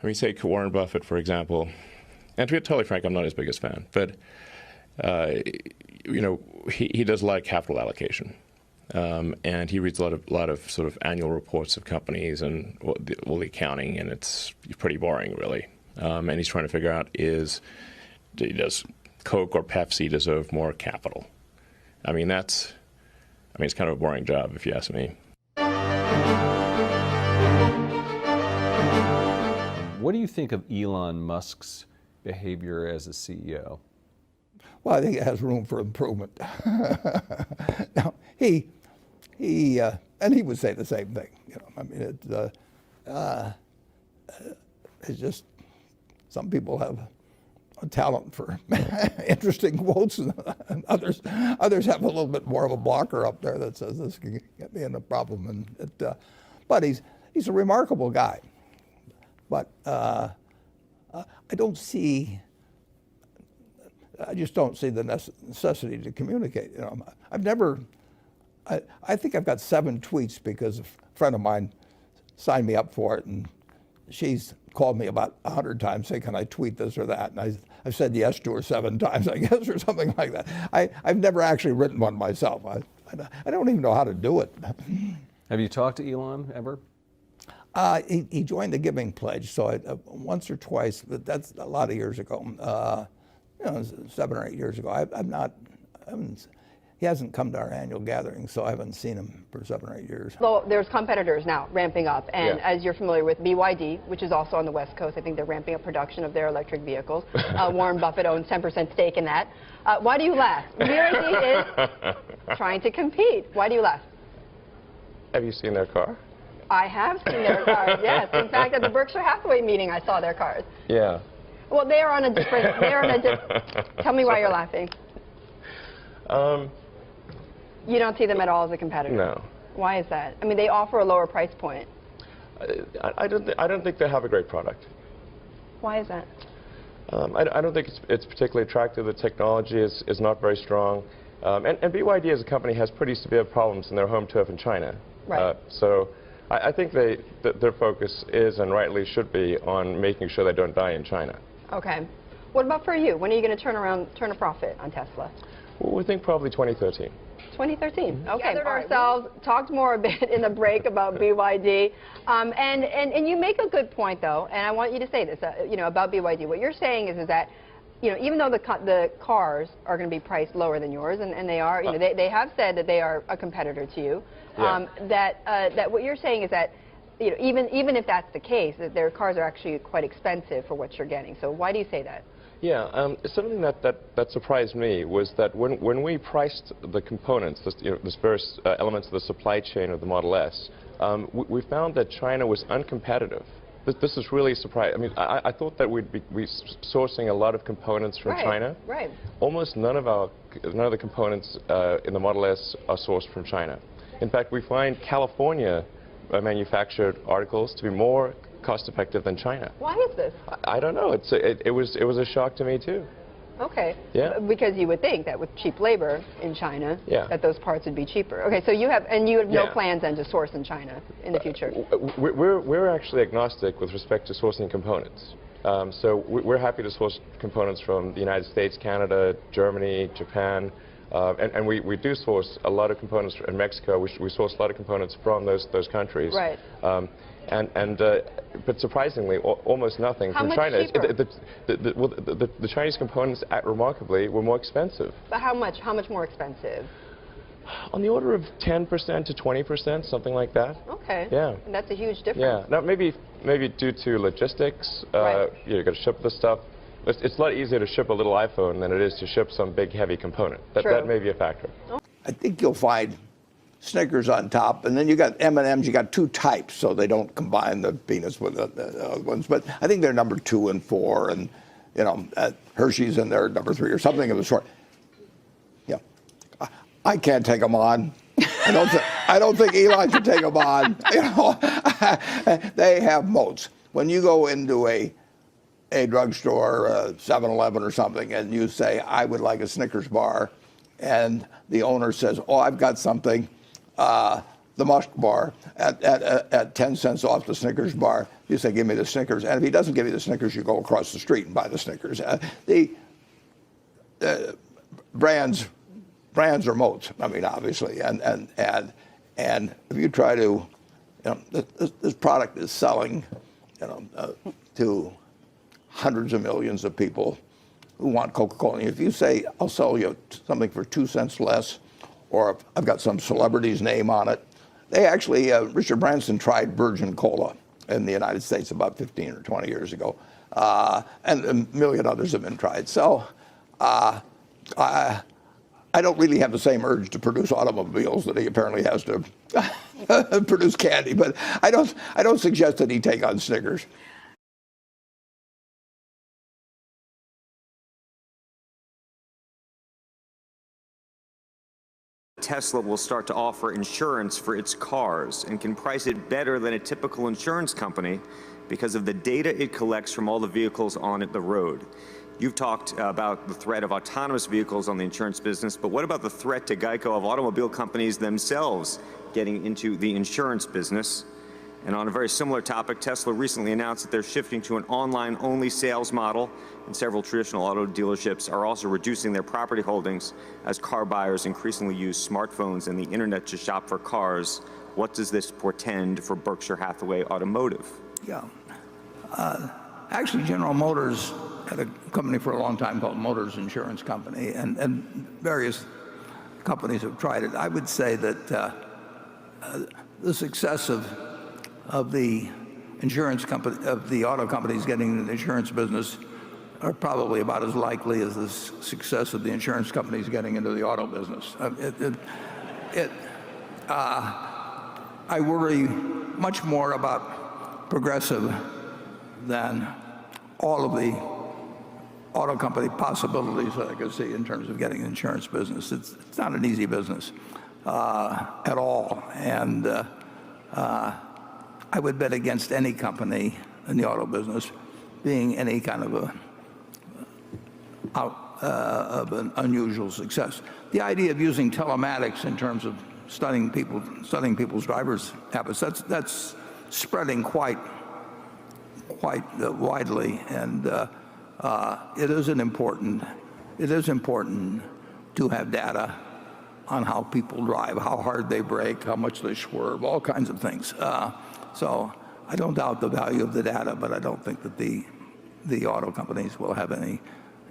I mean, say Warren Buffett, for example, and to be totally frank, I'm not his biggest fan, but he does a lot of capital allocation, and he reads a lot of sort of annual reports of companies and all the accounting, and it's pretty boring, really. And he's trying to figure out does Coke or Pepsi deserve more capital? I mean, it's kind of a boring job, if you ask me. What do you think of Elon Musk's behavior as a CEO? Well, I think it has room for improvement. Now, he would say the same thing. I mean, it's just some people have a talent for interesting quotes, and others have a little bit more of a blocker up there that says this can get me in a problem. But he's a remarkable guy. But I just don't see the necessity to communicate. I think I've got 7 tweets because a friend of mine signed me up for it, and she's called me about 100 times saying, can I tweet this or that? And I've said yes to her 7 times, I guess, or something like that. I've never actually written one myself. I don't even know how to do it. Have you talked to Elon ever? He joined the Giving Pledge, so once or twice, but that's a lot of years ago. 7 or 8 years ago. He hasn't come to our annual gathering, so I haven't seen him for 7 or 8 years. Well, there's competitors now ramping up, and as you're familiar with, BYD, which is also on the West Coast, I think they're ramping up production of their electric vehicles. Warren Buffett owns 10% stake in that. Why do you laugh? BYD is trying to compete. Why do you laugh? Have you seen their car? I have seen their cars, yes. In fact, at the Berkshire Hathaway meeting, I saw their cars. Yeah. Well, they are on a different, tell me why you're laughing. You don't see them at all as a competitor? No. Why is that? I mean, they offer a lower price point. I don't think they have a great product. Why is that? I don't think it's particularly attractive. The technology is not very strong. And BYD as a company has pretty severe problems in their home turf in China. Right. So I think their focus is, and rightly should be, on making sure they don't die in China. Okay. What about for you? When are you going to turn a profit on Tesla? Well, we think probably 2013. 2013. Okay. Gathered ourselves, talked more a bit in the break about BYD, and you make a good point though, and I want you to say this, about BYD. What you're saying is that, even though the cars are going to be priced lower than yours, and they are, they have said that they are a competitor to you. Yeah. That what you're saying is that, even if that's the case, that their cars are actually quite expensive for what you're getting. So why do you say that? Yeah, something that surprised me was that when we priced the components, the various elements of the supply chain of the Model S, we found that China was uncompetitive. This is really surprising. I mean, I thought that we'd be sourcing a lot of components from China. Right. Almost none of the components in the Model S are sourced from China. In fact, we find California manufactured articles to be more cost-effective than China. Why is this? I don't know. It was a shock to me too. Okay. Yeah. Because you would think that with cheap labor in China, that those parts would be cheaper. Okay. So you have no plans then to source in China in the future. We're actually agnostic with respect to sourcing components. So we're happy to source components from the United States, Canada, Germany, Japan. And we do source a lot of components in Mexico. We source a lot of components from those countries. Right. But surprisingly, almost nothing from China. The Chinese components, remarkably, were more expensive. But how much? How much more expensive? On the order of 10% to 20%, something like that. Okay. Yeah. And that's a huge difference. Yeah. Now maybe due to logistics. Right. You've got to ship the stuff. It's a lot easier to ship a little iPhone than it is to ship some big, heavy component. That may be a factor. I think you'll find Snickers on top, and then you got M&Ms. You got 2 types, so they don't combine the peanuts with the other ones. But I think they're number 2 and 4, and Hershey's in there number 3 or something of the sort. Yeah, I can't take them on. I don't think Elon should take them on. They have moats. When you go into a drugstore, 7-Eleven or something, and you say, I would like a Snickers bar, and the owner says, oh, I've got something the Musk bar at 10 cents off the Snickers bar. You say, give me the Snickers. And if he doesn't give you the Snickers, you go across the street and buy the Snickers. The brands are moats, I mean, obviously. And if you try to, this product is selling, to hundreds of millions of people who want Coca-Cola. And if you say, I'll sell you something for 2 cents less, or I've got some celebrity's name on it. They actually, Richard Branson tried Virgin Cola in the United States about 15 or 20 years ago. And a million others have been tried. So I don't really have the same urge to produce automobiles that he apparently has to produce candy. But I don't suggest that he take on Snickers. Tesla will start to offer insurance for its cars and can price it better than a typical insurance company because of the data it collects from all the vehicles on the road. You've talked about the threat of autonomous vehicles on the insurance business, but what about the threat to Geico of automobile companies themselves getting into the insurance business? And on a very similar topic, Tesla recently announced that they're shifting to an online-only sales model, and several traditional auto dealerships are also reducing their property holdings as car buyers increasingly use smartphones and the internet to shop for cars. What does this portend for Berkshire Hathaway Automotive? Yeah. Actually, General Motors had a company for a long time called Motors Insurance Company, and various companies have tried it. I would say that the success of the insurance company, of the auto companies getting into the insurance business, are probably about as likely as the success of the insurance companies getting into the auto business. I worry much more about Progressive than all of the auto company possibilities that I could see in terms of getting an insurance business. It's not an easy business at all. And I would bet against any company in the auto business being any kind of an unusual success. The idea of using telematics in terms of studying people's driver's habits, that's spreading quite widely, and it is important to have data on how people drive, how hard they brake, how much they swerve, all kinds of things. So I don't doubt the value of the data, but I don't think that the auto companies will have any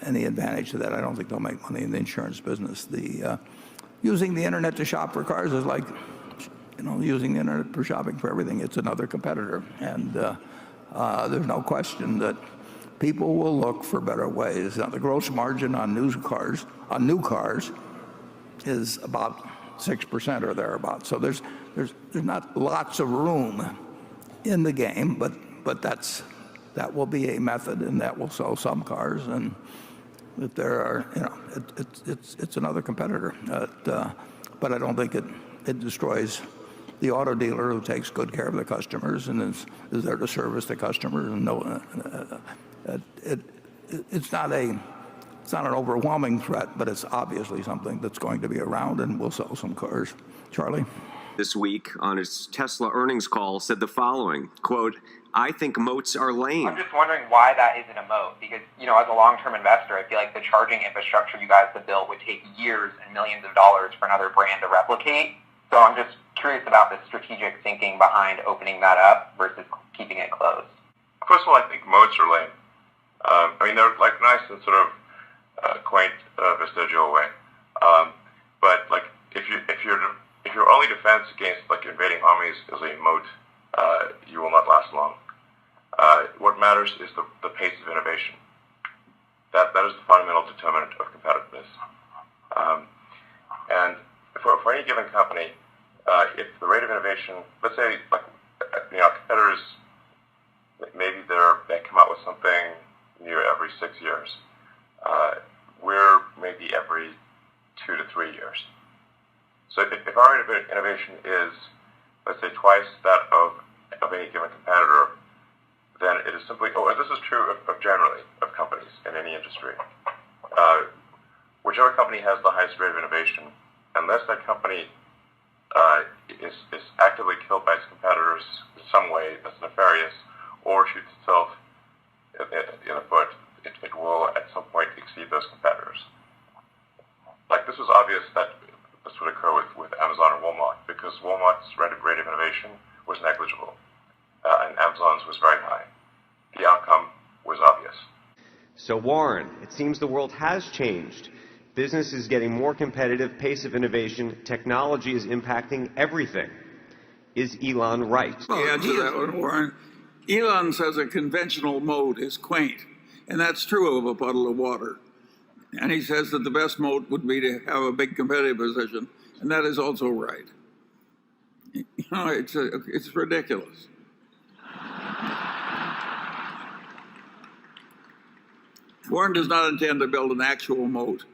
advantage to that. I don't think they'll make money in the insurance business. Using the internet to shop for cars is like, using the internet for shopping for everything. It's another competitor, and there's no question that people will look for better ways. Now, the gross margin on new cars is about 6% or thereabouts. So there's not lots of room in the game, but that will be a method, and that will sell some cars. And if there are, it's another competitor. But I don't think it destroys the auto dealer who takes good care of the customers and is there to service the customers. And it's not an overwhelming threat, but it's obviously something that's going to be around and will sell some cars. Charlie? This week on his Tesla earnings call said the following, quote, "I think moats are lame." I'm just wondering why that isn't a moat, because, as a long-term investor, I feel like the charging infrastructure you guys have built would take years and millions of dollars for another brand to replicate. So I'm just curious about the strategic thinking behind opening that up versus keeping it closed. First of all, I think moats are lame. They're like nice and sort of quaint, vestigial way. But like if your only defense against like invading armies is a moat, you will not last long. What matters is the pace of innovation. That is the fundamental determinant of competitiveness. And for any given company, if the rate of innovation, let's say, competitors, maybe they come out with something new every 6 years. We're maybe every 2 to 3 years. So if our rate of innovation is, let's say, twice that of any given competitor, then it is simply, and this is true of generally of companies in any industry. Whichever company has the highest rate of innovation, unless that company is actively killed by its competitors in some way that's nefarious, or shoots itself in the foot, it will at some point exceed those competitors. Like, this was obvious that this would occur with Amazon and Walmart, because Walmart's rate of innovation was negligible, and Amazon's was very high. The outcome was obvious. So Warren, it seems the world has changed. Business is getting more competitive, pace of innovation, technology is impacting everything. Is Elon right? Well, the answer to that one, Warren. Elon says a conventional moat is quaint, and that's true of a puddle of water. And he says that the best moat would be to have a big competitive position, and that is also right. You know, it's ridiculous. Warren does not intend to build an actual moat.